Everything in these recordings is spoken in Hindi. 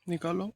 निकालो।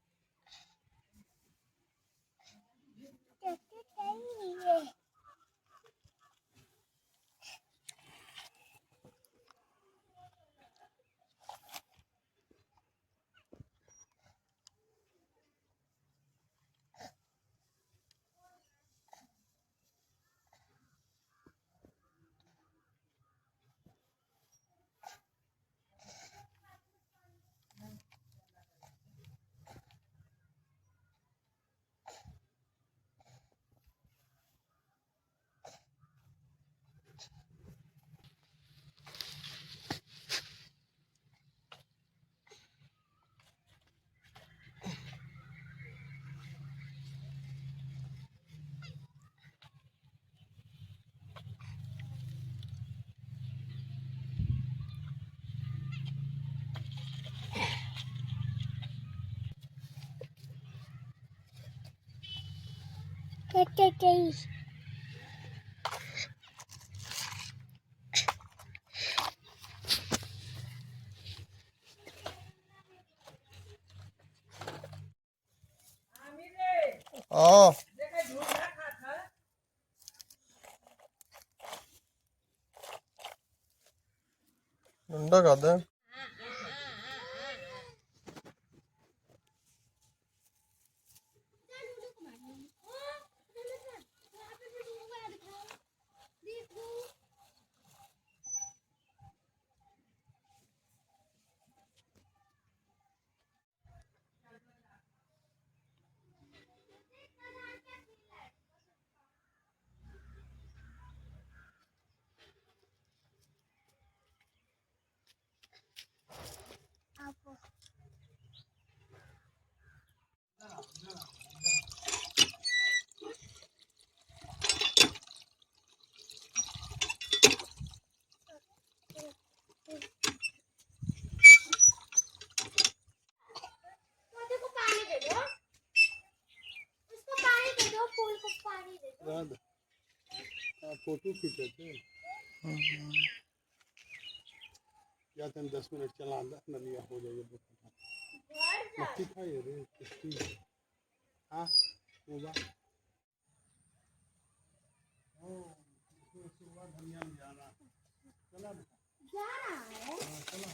ओ ठंडा कर दे। फोटो खींचे थे या 10 मिनट चला नलिया हो जाएगा। मक्खी खाई रे किसकी? हाँ होगा। सुबह धनिया में जाना चला जा रहा है। हाँ चला।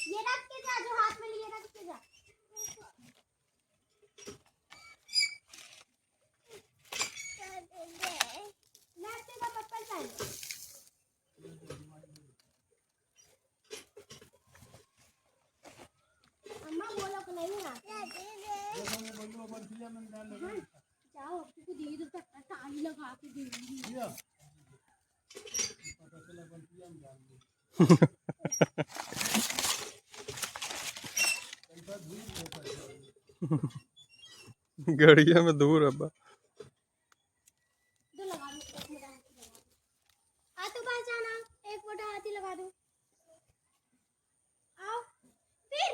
ये रख के जा, जो हाथ में लिए रख के जा। अम्मा बोलो कि नहीं ना जाओ आपको दीदी तो ताली लगा के देंगी। गड़िया में दूर अब्बा। तो लगा दो, एक मोटा हाथी लगा दो। आ तो पास जाना, एक मोटा हाथी लगा दो। आओ फिर।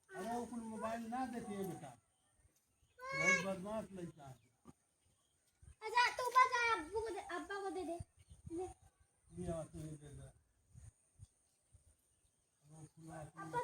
अरे वो मोबाइल ना देखिए बेटा, बहुत बदमाश लड़का है। अच्छा तू पास जा, अब्बू को दे, अब्बा को दे दे। ले लिया तू दे दे। अब्बा